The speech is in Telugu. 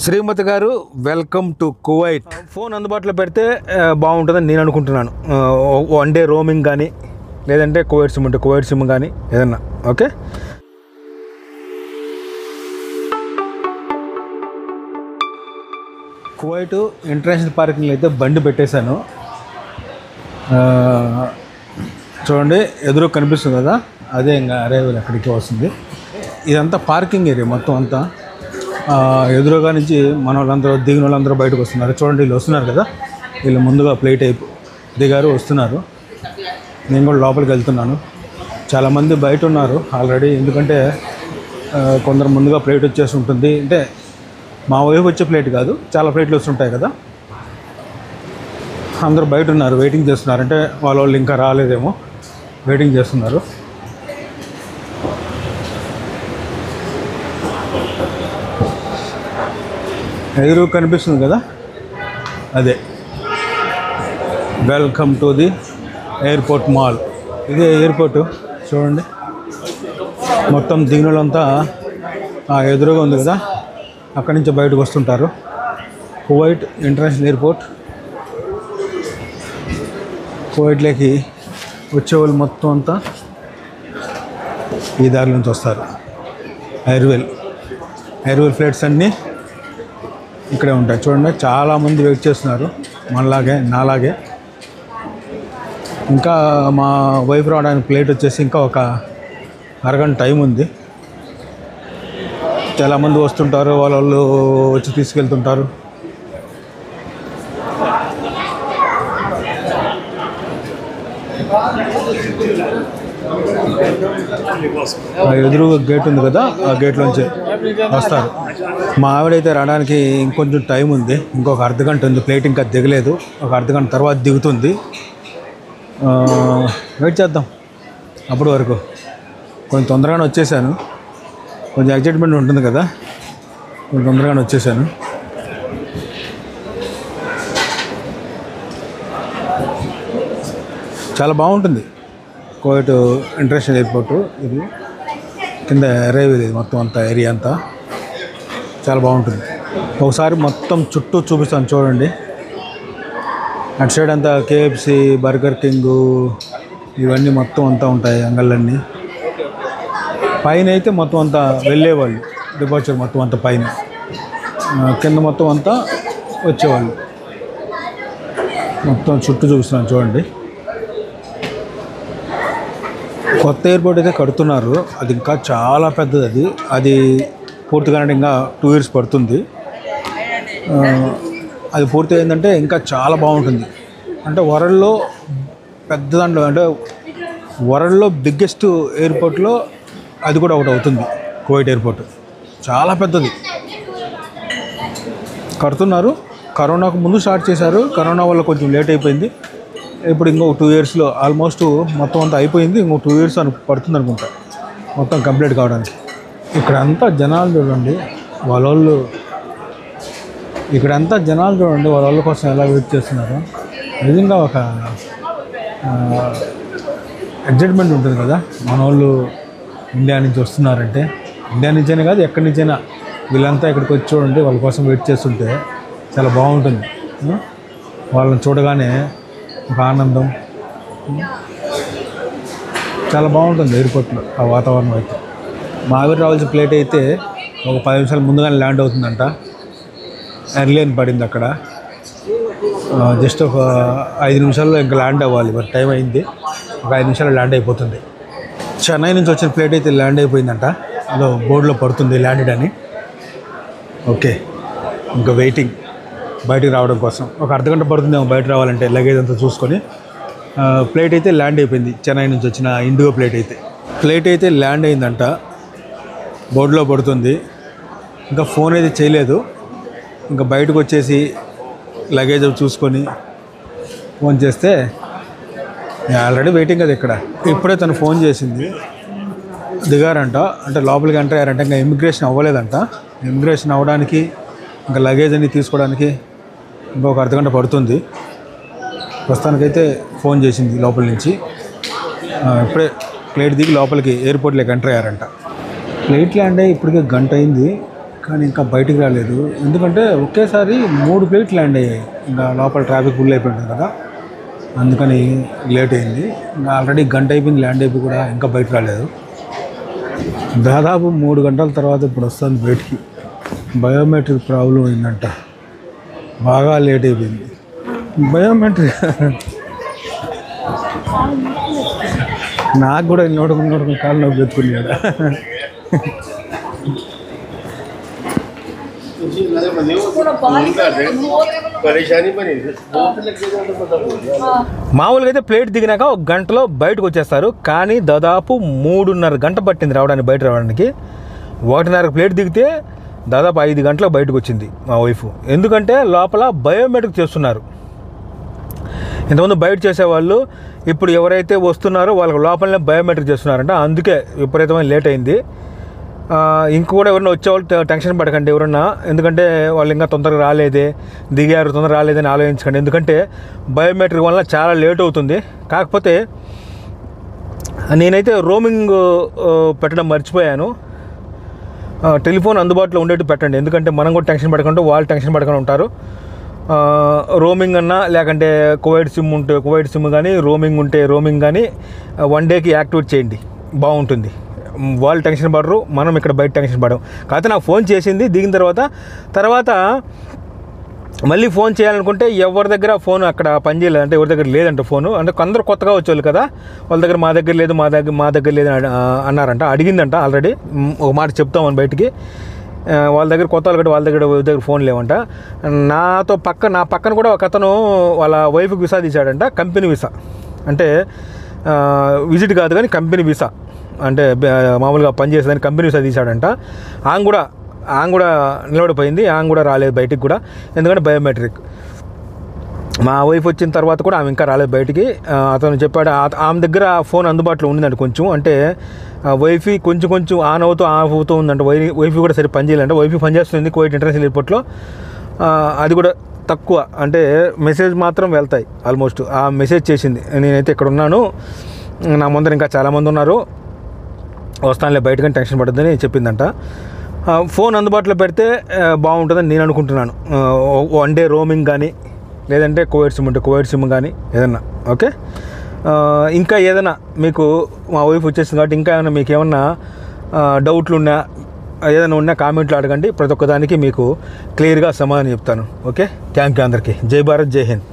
శ్రీమతి గారు వెల్కమ్ టు కువైట్. ఫోన్ అందుబాటులో పెడితే బాగుంటుందని నేను అనుకుంటున్నాను. వన్ డే రోమింగ్ కానీ లేదంటే కువైట్ సిమ్ ఉంటే కువైట్ సిమ్ కానీ ఏదన్నా. ఓకే, కువైట్ ఇంటర్నేషనల్ పార్కింగ్లో అయితే బండి పెట్టేశాను. చూడండి, ఎదురు కనిపిస్తుంది కదా, అదే ఇంకా అరైవల్ ఎక్కడికి వస్తుంది. ఇదంతా పార్కింగ్ ఏరియా మొత్తం అంతా. ఎదురుగా నుంచి మన వాళ్ళందరూ దిగిన వాళ్ళందరూ బయటకు వస్తున్నారు. చూడండి, వీళ్ళు వస్తున్నారు కదా, వీళ్ళు ముందుగా ప్లేట్ అయిపో దిగారు, వస్తున్నారు. నేను కూడా లోపలికి వెళ్తున్నాను. చాలామంది బయట ఉన్నారు ఆల్రెడీ, ఎందుకంటే కొందరు ముందుగా ప్లేట్ వచ్చేసి ఉంటుంది. అంటే మా వైపు వచ్చే ప్లేట్ కాదు, చాలా ప్లేట్లు వస్తుంటాయి కదా, అందరూ బయట ఉన్నారు, వెయిటింగ్ చేస్తున్నారు. అంటే వాళ్ళు ఇంకా రాలేదేమో, వెయిటింగ్ చేస్తున్నారు. ఎదురు కనిపిస్తుంది కదా, అదే welcome to the airport mall. ఇదే ఎయిర్పోర్టు. చూడండి, మొత్తం దిగిన వాళ్ళంతా ఎదురుగా ఉంది కదా, అక్కడి నుంచి బయటకు వస్తుంటారు. Kuwait international airport. కువైట్లోకి వచ్చేవాళ్ళు మొత్తం అంతా ఈ దారి నుంచి వస్తారు. ఎయిర్వెల్ ఫ్లైట్స్ అన్నీ ఇక్కడే ఉంటాయి. చూడండి, చాలామంది వెయిట్ చేస్తున్నారు, మనలాగే నాలాగే. ఇంకా మా వైఫ్ రావడానికి ప్లేట్ వచ్చేసి ఇంకా ఒక అరగంట టైం ఉంది. చాలామంది వస్తుంటారు, వాళ్ళు వచ్చి తీసుకెళ్తుంటారు. ఎదురు గేట్ ఉంది కదా, ఆ గేట్లోంచి వస్తారు. మా ఆవిడైతే రావడానికి ఇంకొంచెం టైం ఉంది, ఇంకొక అర్ధగంట ఉంది. ప్లేట్ ఇంకా దిగలేదు, ఒక అర్ధగంట తర్వాత దిగుతుంది. వెయిట్ చేద్దాం అప్పటి వరకు. కొంచెం తొందరగానే వచ్చేసాను, కొంచెం ఎగ్జైట్మెంట్ ఉంటుంది కదా, కొంచెం తొందరగానే వచ్చేసాను. చాలా బాగుంటుంది కువైట్ ఇంటర్నేషనల్ ఎయిర్పోర్టు. ఇది కింద అరైవల్, ఇది మొత్తం అంతా ఏరియా అంతా చాలా బాగుంటుంది. ఒకసారి మొత్తం చుట్టూ చూపిస్తాను చూడండి. అటు సైడ్ అంతా కేఎఫ్సి, బర్గర్ కింగ్, ఇవన్నీ మొత్తం అంతా ఉంటాయి అంగళ్ళన్నీ. పైన అయితే మొత్తం అంతా వెళ్ళేవాళ్ళు, డిపార్చర్ మొత్తం అంతా పైన. కింద మొత్తం అంతా వచ్చేవాళ్ళు. మొత్తం చుట్టూ చూపిస్తున్నాను చూడండి. కొత్త ఎయిర్పోర్ట్ అయితే కడుతున్నారు, అది ఇంకా చాలా పెద్దది. అది పూర్తిగా ఇంకా 2 years పడుతుంది. అది పూర్తి అయిందంటే ఇంకా చాలా బాగుంటుంది. అంటే వరల్డ్లో పెద్ద దాంట్లో, అంటే వరల్డ్లో బిగ్గెస్ట్ ఎయిర్పోర్ట్లో అది కూడా ఒకటి అవుతుంది. కువైట్ ఎయిర్పోర్ట్ చాలా పెద్దది, కడుతున్నారు. కరోనాకు ముందు స్టార్ట్ చేశారు, కరోనా వల్ల కొంచెం లేట్ అయిపోయింది. ఇప్పుడు ఇంకొక 2 yearsలో ఆల్మోస్ట్ మొత్తం అంతా అయిపోయింది. ఇంకో 2 years పడుతుంది అనుకుంటా మొత్తం కంప్లీట్ కావడానికి. ఇక్కడంతా జనాలు చూడండి, వాళ్ళ ఇక్కడంతా జనాలు చూడండి, వాళ్ళ కోసం ఎలా వెయిట్ చేస్తున్నారు. నిజంగా ఒక ఎగ్జైట్మెంట్ ఉంటుంది కదా, మన వాళ్ళు ఇండియా నుంచి వస్తున్నారంటే. ఇండియా నుంచైనా కాదు, ఎక్కడి నుంచైనా వీళ్ళంతా ఇక్కడికి వచ్చి చూడండి, వాళ్ళ కోసం వెయిట్ చేస్తుంటే చాలా బాగుంటుంది. వాళ్ళని చూడగానే ఒక ఆనందం, చాలా బాగుంటుంది ఎయిర్పోర్ట్లో ఆ వాతావరణం అయితే. మా ఆవిడ రావాల్సిన ప్లేట్ అయితే ఒక 10 నిమిషాలు ముందుగానే ల్యాండ్ అవుతుందంట. ఎర్లీ అని పడింది అక్కడ. జస్ట్ ఒక 5 నిమిషాల్లో ఇంకా ల్యాండ్ అవ్వాలి, మరి టైం అయింది. ఒక 5 నిమిషాల్లో ల్యాండ్ అయిపోతుంది. చెన్నై నుంచి వచ్చిన ప్లేట్ అయితే ల్యాండ్ అయిపోయిందంట, అదో బోర్డులో పడుతుంది ల్యాండెడ్ అని. ఓకే, ఇంకా వెయిటింగ్ బయటికి రావడం కోసం. ఒక అర్ధగంట పడుతుందేమో బయట రావాలంటే, లగేజ్ అంతా చూసుకొని. ప్లేట్ అయితే ల్యాండ్ అయిపోయింది, చెన్నై నుంచి వచ్చిన ఇండిగో ప్లేట్ అయితే. ప్లేట్ అయితే ల్యాండ్ అయిందంట, బోర్డులో పడుతుంది. ఇంకా ఫోన్ అయితే చేయలేదు, ఇంకా బయటకు వచ్చేసి లగేజ్ చూసుకొని ఫోన్ చేస్తే ఆల్రెడీ వెయిటింగ్ కదా ఇక్కడ. ఇప్పుడే తను ఫోన్ చేసింది, దిగారంట. అంటే లోపలికి ఎంటర్ అయ్యారంట, ఇంకా ఇమిగ్రేషన్ అవ్వలేదంట. ఇమిగ్రేషన్ అవ్వడానికి, ఇంకా లగేజ్ అన్ని తీసుకోవడానికి ఇంకొక అర్ధగంట పడుతుంది. ప్రస్తుతానికైతే ఫోన్ చేసింది లోపల నుంచి. ఇప్పుడే ప్లేట్ దిగి లోపలికి ఎయిర్పోర్ట్లోకి ఎంటర్ అయ్యారంట. ఫ్లైట్ ల్యాండ్ అయ్యి ఇప్పటికే గంట అయింది. కానీ ఇంకా బయటికి రాలేదు. ఎందుకంటే ఒకేసారి 3 ఫ్లైట్లు ల్యాండ్ అయ్యాయి. ఇంకా లోపల ట్రాఫిక్ ఫుల్ అయిపోయింది కదా, అందుకని లేట్ అయింది. ఇంకా ఆల్రెడీ గంట అయిపోయింది ల్యాండ్ అయిపోయి కూడా ఇంకా బయటకు రాలేదు. దాదాపు 3 గంటల తర్వాత ఇప్పుడు వస్తుంది బయటికి. బయోమెట్రిక్ ప్రాబ్లం అయిందంట, బాగా లేట్ అయిపోయింది. బయోమెట్రిక్ నాకు కూడా నోటుకుని కాళ్ళు నొప్పి పెట్టుకున్నాడు. మామూలుగా అయితే ప్లేట్ దిగినాక 1 గంటలో బయటకు వచ్చేస్తారు, కానీ దాదాపు 3.5 గంట పట్టింది రావడానికి, బయట రావడానికి. 1.5 ప్లేట్ దిగితే దాదాపు 5 గంటలకు బయటకు వచ్చింది మా వైఫ్. ఎందుకంటే లోపల బయోమెట్రిక్ చేస్తున్నారు. ఇంతకుముందు బయట చేసేవాళ్ళు ఇప్పుడు ఎవరైతే వస్తున్నారో వాళ్ళకి లోపలనే బయోమెట్రిక్ చేస్తున్నారంట, అందుకే విపరీతమైన లేట్ అయింది. ఇంకొకటి ఎవరైనా వచ్చేవాళ్ళు టెన్షన్ పడకండి ఎవరన్నా, ఎందుకంటే వాళ్ళు ఇంకా తొందరగా రాలేదే, దిగారు తొందరగా రాలేదని ఆలోచించకండి. ఎందుకంటే బయోమెట్రిక్ వల్ల చాలా లేట్ అవుతుంది. కాకపోతే నేనైతే రోమింగ్ పెట్టడం మర్చిపోయాను. టెలిఫోన్ అందుబాటులో ఉండేట్టు పెట్టండి, ఎందుకంటే మనం కూడా టెన్షన్ పడకుండా వాళ్ళు టెన్షన్ పడకుండా ఉంటారు. రోమింగ్ అన్నా లేకంటే కువైట్ సిమ్ ఉంటే కువైట్ సిమ్ కానీ, రోమింగ్ ఉంటే రోమింగ్ కానీ 1 డేకి యాక్టివేట్ చేయండి, బాగుంటుంది. వాళ్ళు టెన్షన్ పడరు, మనం ఇక్కడ బయట టెన్షన్ పడము. కాకపోతే నాకు ఫోన్ చేసింది దిగిన తర్వాత మళ్ళీ ఫోన్ చేయాలనుకుంటే ఎవరి దగ్గర ఫోన్ అక్కడ పనిచేయలేదు, అంటే ఎవరి దగ్గర లేదంట ఫోను. అంటే కొందరు కొత్తగా వచ్చేవాళ్ళు కదా, వాళ్ళ దగ్గర మా దగ్గర లేదు లేదు అన్నారంట. అడిగిందంట ఆల్రెడీ, ఒక మాట చెప్తామని బయటికి. వాళ్ళ దగ్గర కొత్త వాళ్ళు వాళ్ళ దగ్గర ఫోన్ లేవంట. నా పక్కన కూడా ఒక అతను వాళ్ళ వైఫ్కి వీసా తీశాడంట, కంపెనీ వీసా. అంటే విజిట్ కాదు కానీ కంపెనీ వీసా, అంటే మామూలుగా పనిచేసేదాన్ని కంపెనీ వీసా తీశాడంట. ఆమె కూడా నిలబడిపోయింది, ఆమె కూడా రాలేదు బయటికి కూడా, ఎందుకంటే బయోమెట్రిక్. మా వైఫ్ వచ్చిన తర్వాత కూడా ఆమె ఇంకా రాలేదు బయటికి. అతను చెప్పాడు ఆమె దగ్గర ఫోన్ అందుబాటులో ఉండిందంట కొంచెం, అంటే వైఫై కొంచెం ఆన్ అవుతూ ఆఫ్ అవుతూ ఉందంట. వైఫై కూడా సరే పనిచేయాలంటే, వైఫై పనిచేస్తుంది కువైట్ ఇంటర్నేషనల్ ఎయిర్పోర్ట్లో. అది కూడా తక్కువ, అంటే మెసేజ్ మాత్రం వెళ్తాయి ఆల్మోస్ట్. ఆ మెసేజ్ చేసింది, నేనైతే ఇక్కడ ఉన్నాను, నా ముందర ఇంకా చాలామంది ఉన్నారు, వస్తానులే బయటకని టెన్షన్ పడద్దని చెప్పిందంట. ఫోన్ అందుబాటులో పెడితే బాగుంటుందని నేను అనుకుంటున్నాను. 1 డే రోమింగ్ కానీ, లేదంటే కువైట్ సిమ్ ఉంటే కువైట్ సిమ్ కానీ ఏదన్నా. ఓకే, ఇంకా ఏదైనా మీకు, మా వైఫ్ వచ్చేసింది కాబట్టి ఇంకా ఏమైనా మీకు ఏమన్నా డౌట్లు ఏదైనా ఉన్నా కామెంట్లు అడగండి, ప్రతి ఒక్కదానికి మీకు క్లియర్గా సమాధానం చెప్తాను. ఓకే, థ్యాంక్ యూ అందరికీ. జై భారత్, జై హింద్.